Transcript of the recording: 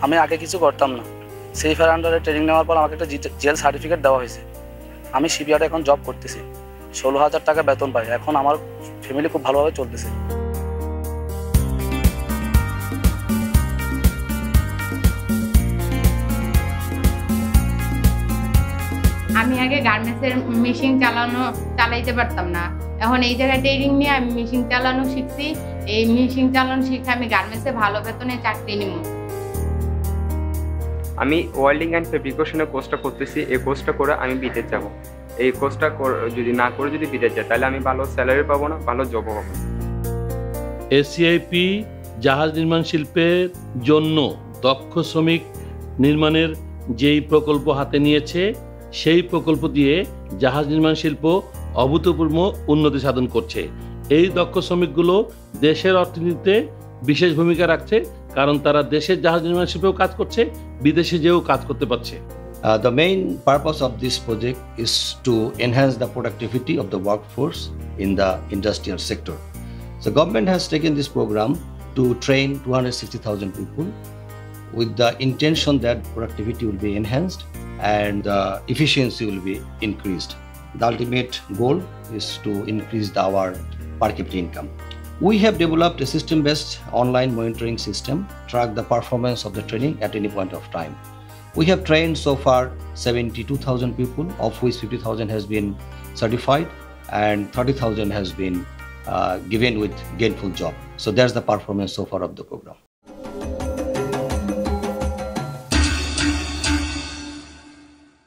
আমি আগে কিছু করতাম না। সেফার আন্ডারে ট্রেনিং নেওয়ার পর আমাকে একটা জেল সার্টিফিকেট দেওয়া হয়েছে। আমি শিপইয়ার্ডে এখন জব করতেছি, 16,000 টাকা বেতন পাই। এখন আমার ফ্যামিলি খুব ভালোভাবে চলতেছে। আমি আগে গার্মেন্টসের মেশিন চালাইতে পারতাম না। এখন এই জায়গায় ট্রেনিং নিয়ে আমি মেশিন চালানো শিখছি। এই মেশিন চালানো শিখে আমি গার্মেন্টসে ভালো বেতনে চাকরি নিব। আমি ওয়েল্ডিং অ্যান্ড ফেব্রিকেশনের কোর্সটা করতেছি। এই কোর্সটা করে আমি বিদেশ যাব। এই কোর্সটা যদি না করে যদি বিদেশ যাই তাহলে আমি ভালো স্যালারি পাবো না, ভালো জবও পাবো না। এসিআইপি জাহাজ নির্মাণ শিল্পের জন্য দক্ষ শ্রমিক নির্মাণের যেই প্রকল্প হাতে নিয়েছে, সেই প্রকল্প দিয়ে জাহাজ নির্মাণ শিল্প অভূতপূর্ব উন্নতি সাধন করছে। এই দক্ষ শ্রমিকগুলো দেশের অর্থনীতিতে বিশেষ ভূমিকা রাখছে, কারণ তারা দেশের জাহাজ নির্মাণ শিল্পেও কাজ করছে, বিদেশে যেও কাজ করতে পারছে। The main purpose of this project is to enhance the productivity of the workforce in the industrial sector. So government has taken this program to train 260,000 people with the intention that productivity will be enhanced and the efficiency will be increased. The ultimate goal is to increase our per capita income. We have developed a system-based online monitoring system, track the performance of the training at any point of time. We have trained so far 72,000 people, of which 50,000 has been certified and 30,000 has been given with gainful job. So that's the performance so far of the program.